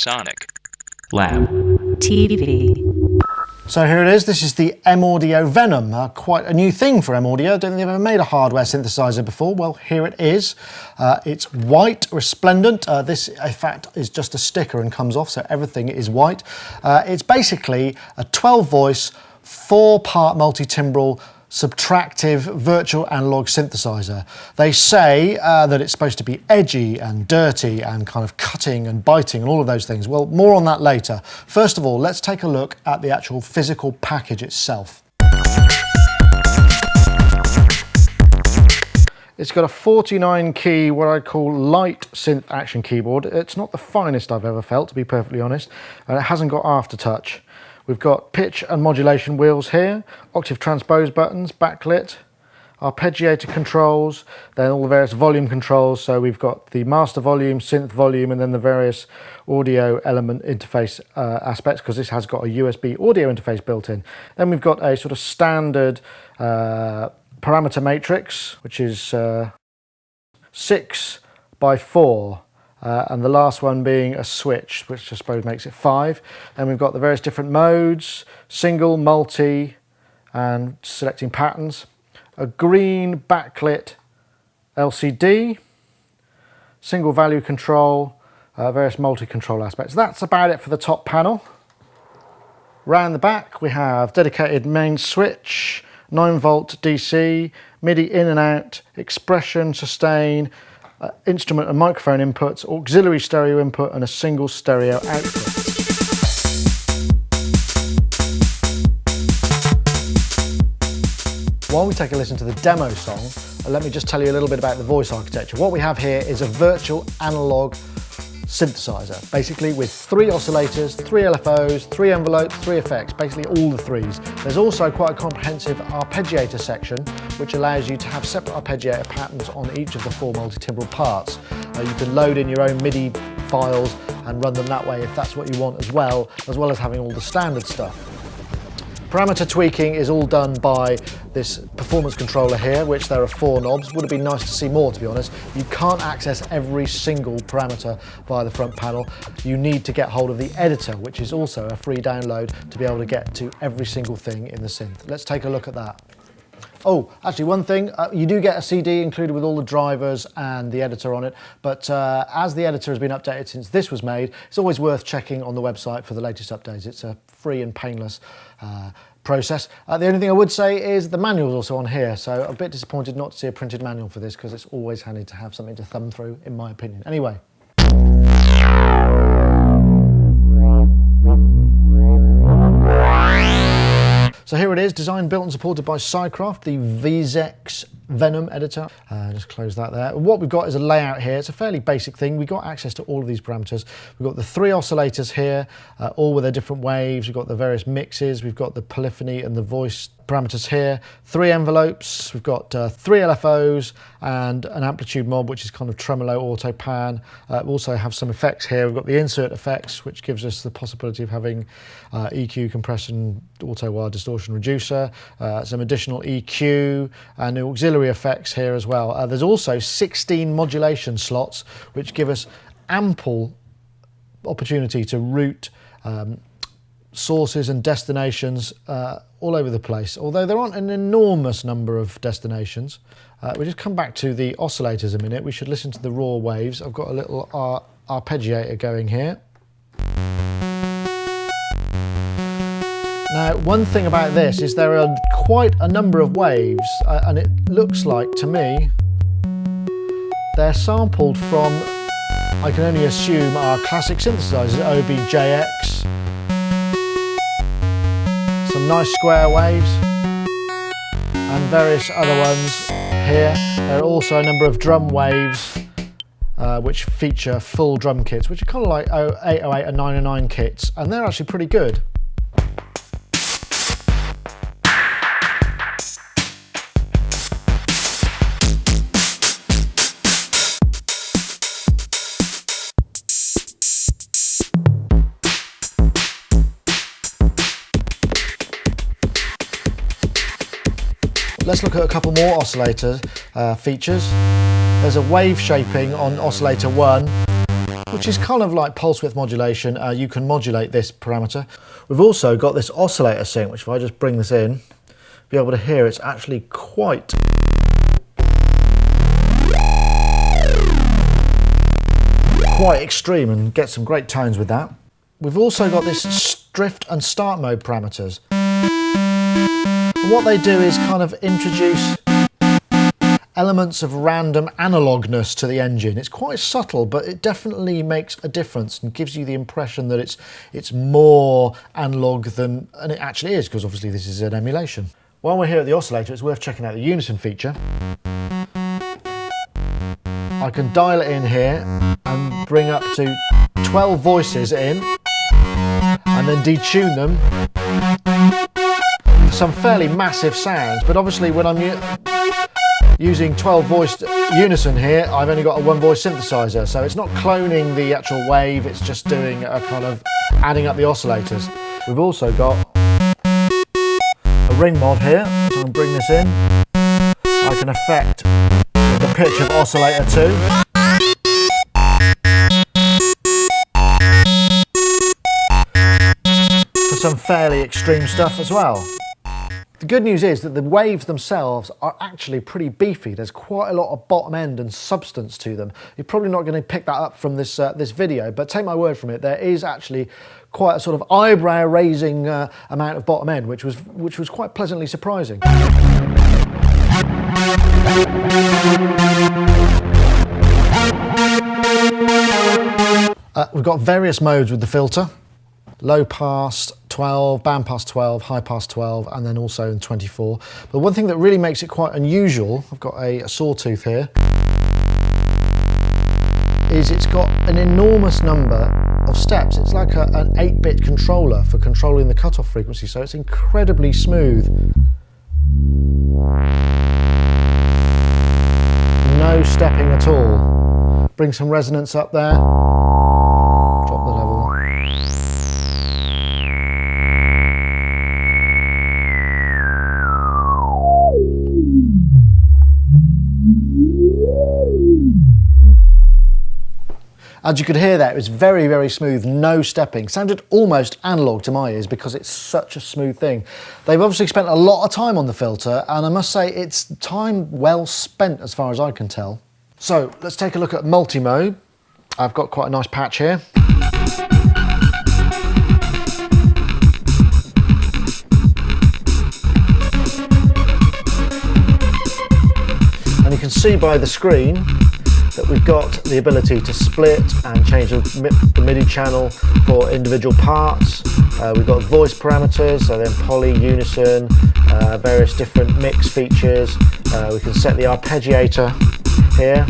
SonicLAB TV. So here it is. This is the M-Audio Venom, quite a new thing for M-Audio. I don't think they've ever made a hardware synthesizer before. Well, here it is. It's white, resplendent. This, in fact, is just a sticker and comes off, so everything is white. It's basically a 12-voice, 4-part multi-timbral subtractive virtual analog synthesizer. They say that it's supposed to be edgy and dirty and kind of cutting and biting and all of those things. Well, more on that later. First of all, let's take a look at the actual physical package itself. It's got a 49 key, what I call light synth action keyboard. It's not the finest I've ever felt, to be perfectly honest, and it hasn't got aftertouch. We've got pitch and modulation wheels here, octave transpose buttons, backlit, arpeggiator controls, then all the various volume controls. So we've got the master volume, synth volume, and then the various audio element interface aspects, because this has got a USB audio interface built in. Then we've got a sort of standard parameter matrix, which is 6 by 4. And the last one being a switch, which I suppose makes it 5. And we've got the various different modes, single, multi, and selecting patterns. A green backlit LCD, single value control, various multi-control aspects. That's about it for the top panel. Round the back we have dedicated main switch, 9-volt DC, MIDI in and out, expression, sustain, instrument and microphone inputs, auxiliary stereo input, and a single stereo output. While we take a listen to the demo song, let me just tell you a little bit about the voice architecture. What we have here is a virtual analog synthesizer, basically with 3 oscillators, 3 LFOs, 3 envelopes, 3 effects, basically all the 3s. There's also quite a comprehensive arpeggiator section, which allows you to have separate arpeggiator patterns on each of the 4 multi-timbral parts. You can load in your own MIDI files and run them that way if that's what you want as well as having all the standard stuff. Parameter tweaking is all done by this performance controller here, which there are 4 knobs. Would have been nice to see more, to be honest. You can't access every single parameter via the front panel. You need to get hold of the editor, which is also a free download to be able to get to every single thing in the synth. Let's take a look at that. Oh, actually one thing, you do get a CD included with all the drivers and the editor on it, but as the editor has been updated since this was made, it's always worth checking on the website for the latest updates. It's a free and painless process. The only thing I would say is the manual's also on here, so I'm a bit disappointed not to see a printed manual for this, because it's always handy to have something to thumb through, in my opinion. Anyway. So here it is, designed, built and supported by Cycraft, the VZEX Venom editor. Just close that there. What we've got is a layout here. It's a fairly basic thing. We've got access to all of these parameters. We've got the 3 oscillators here, all with their different waves. We've got the various mixes. We've got the polyphony and the voice parameters here. 3 envelopes. We've got 3 LFOs and an amplitude knob, which is kind of tremolo, auto, pan. We also have some effects here. We've got the insert effects, which gives us the possibility of having EQ, compression, auto wire, distortion reducer, some additional EQ and auxiliary effects here as well. There's also 16 modulation slots, which give us ample opportunity to route sources and destinations all over the place, although there aren't an enormous number of destinations. We'll just come back to the oscillators a minute. We should listen to the raw waves. I've got a little arpeggiator going here. Now, one thing about this is there are quite a number of waves, and it looks like, to me, they're sampled from, I can only assume, our classic synthesizers, OBJX, some nice square waves, and various other ones here. There are also a number of drum waves, which feature full drum kits, which are kind of like 808 and 909 kits, and they're actually pretty good. Let's look at a couple more oscillator features. There's a wave shaping on oscillator 1, which is kind of like pulse width modulation. You can modulate this parameter. We've also got this oscillator sync, which if I just bring this in, be able to hear it's actually quite extreme and get some great tones with that. We've also got this drift and start mode parameters. And what they do is kind of introduce elements of random analogness to the engine. It's quite subtle, but it definitely makes a difference and gives you the impression that it's more analog than and it actually is, because obviously this is an emulation. While we're here at the oscillator, it's worth checking out the unison feature. I can dial it in here and bring up to 12 voices in and then detune them for some fairly massive sounds. But obviously when I'm using 12 voiced unison here, I've only got a one voice synthesizer, so it's not cloning the actual wave, it's just doing a kind of adding up the oscillators. We've also got a ring mod here, so I can bring this in. I can affect the pitch of Oscillator 2. For some fairly extreme stuff as well. The good news is that the waves themselves are actually pretty beefy. There's quite a lot of bottom end and substance to them. You're probably not going to pick that up from this video, but take my word from it, there is actually quite a sort of eyebrow raising amount of bottom end, which was quite pleasantly surprising. We've got various modes with the filter. Low pass 12, band pass 12, high pass 12, and then also in 24. But one thing that really makes it quite unusual, I've got a sawtooth here, is it's got an enormous number of steps. It's like an 8-bit controller for controlling the cutoff frequency, so it's incredibly smooth. No stepping at all. Bring some resonance up there. Drop the level. As you could hear that, it was very, very smooth, no stepping. Sounded almost analog to my ears because it's such a smooth thing. They've obviously spent a lot of time on the filter, and I must say it's time well spent as far as I can tell. So let's take a look at multi-mode. I've got quite a nice patch here. And you can see by the screen that we've got the ability to split and change the MIDI channel for individual parts. We've got voice parameters, so then poly, unison, various different mix features. We can set the arpeggiator here.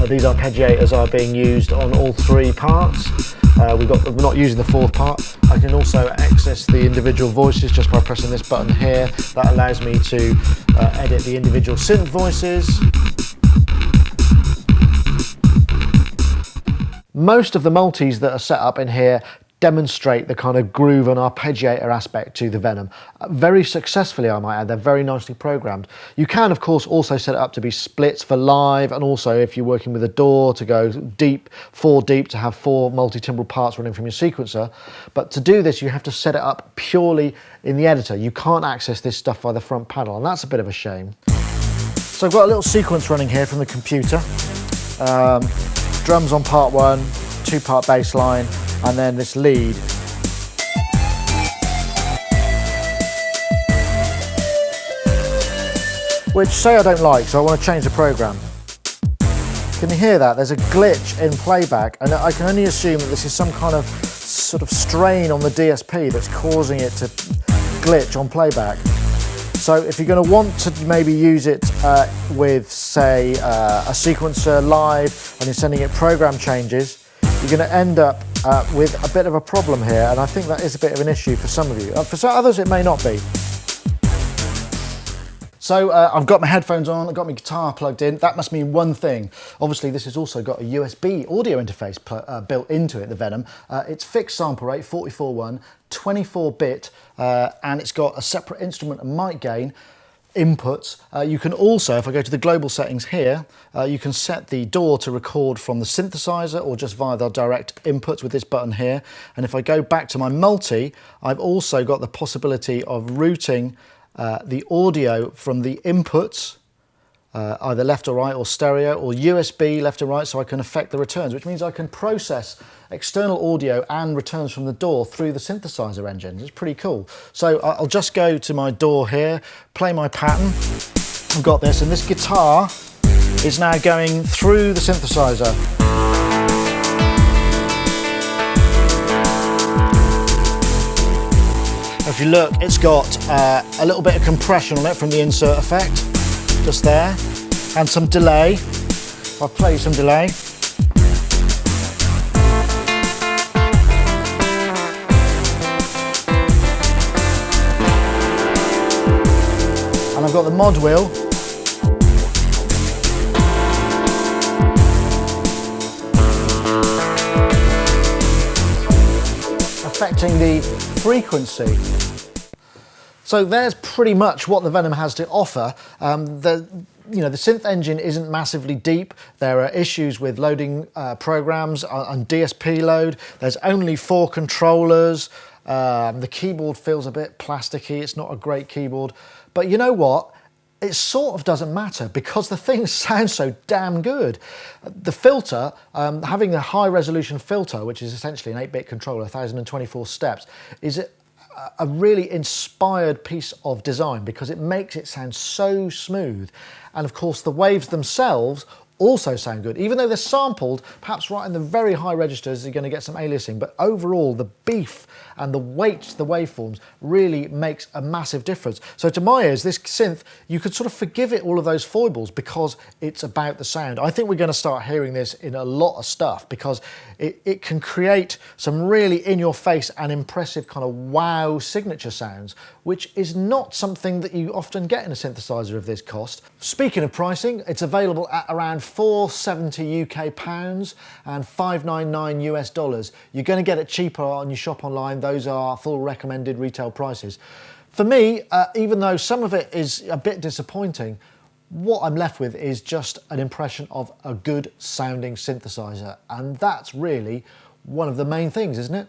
These arpeggiators are being used on all three parts. We're not using the fourth part. I can also access the individual voices just by pressing this button here. That allows me to edit the individual synth voices. Most of the multis that are set up in here demonstrate the kind of groove and arpeggiator aspect to the Venom. Very successfully, I might add. They're very nicely programmed. You can, of course, also set it up to be splits for live, and also if you're working with a DAW to go deep, 4 deep, to have 4 multi-timbral parts running from your sequencer. But to do this, you have to set it up purely in the editor. You can't access this stuff by the front panel, and that's a bit of a shame. So I've got a little sequence running here from the computer. Drums on part 1, 2-part bass line, and then this lead. Which, say I don't like, so I want to change the program. Can you hear that? There's a glitch in playback, and I can only assume that this is some kind of sort of strain on the DSP that's causing it to glitch on playback. So if you're going to want to maybe use it with, say, a sequencer live and you're sending it program changes, you're going to end up with a bit of a problem here, and I think that is a bit of an issue for some of you. For some others it may not be. So I've got my headphones on, I've got my guitar plugged in. That must mean one thing. Obviously this has also got a USB audio interface built into it, the Venom. It's fixed sample rate, 44.1, 24-bit, and it's got a separate instrument and mic gain. inputs. You can also, if I go to the global settings here, you can set the DAW to record from the synthesizer or just via the direct inputs with this button here. And if I go back to my multi, I've also got the possibility of routing the audio from the inputs, either left or right or stereo, or USB left or right, so I can affect the returns, which means I can process external audio and returns from the DAW through the synthesizer engine. It's pretty cool. So I'll just go to my DAW here, play my pattern. I've got this, and this guitar is now going through the synthesizer. If you look, it's got a little bit of compression on it from the insert effect, just there, and some delay. I'll play some delay. And I've got the mod wheel. Affecting the frequency. So there's pretty much what the Venom has to offer. The synth engine isn't massively deep. There are issues with loading programs on DSP load. There's only 4 controllers. The keyboard feels a bit plasticky. It's not a great keyboard. But you know what? It sort of doesn't matter because the thing sounds so damn good. The filter, having a high resolution filter, which is essentially an 8-bit controller, 1024 steps, is a really inspired piece of design because it makes it sound so smooth. And of course the waves themselves also sound good. Even though they're sampled, perhaps right in the very high registers, you're going to get some aliasing, but overall the beef and the weight to the waveforms really makes a massive difference. So to my ears, this synth, you could sort of forgive it all of those foibles because it's about the sound. I think we're going to start hearing this in a lot of stuff because it can create some really in-your-face and impressive kind of wow signature sounds, which is not something that you often get in a synthesizer of this cost. Speaking of pricing, it's available at around £470 UK and $599 US. You're going to get it cheaper on your shop online. Those are full recommended retail prices. For me, even though some of it is a bit disappointing, what I'm left with is just an impression of a good sounding synthesizer. And that's really one of the main things, isn't it?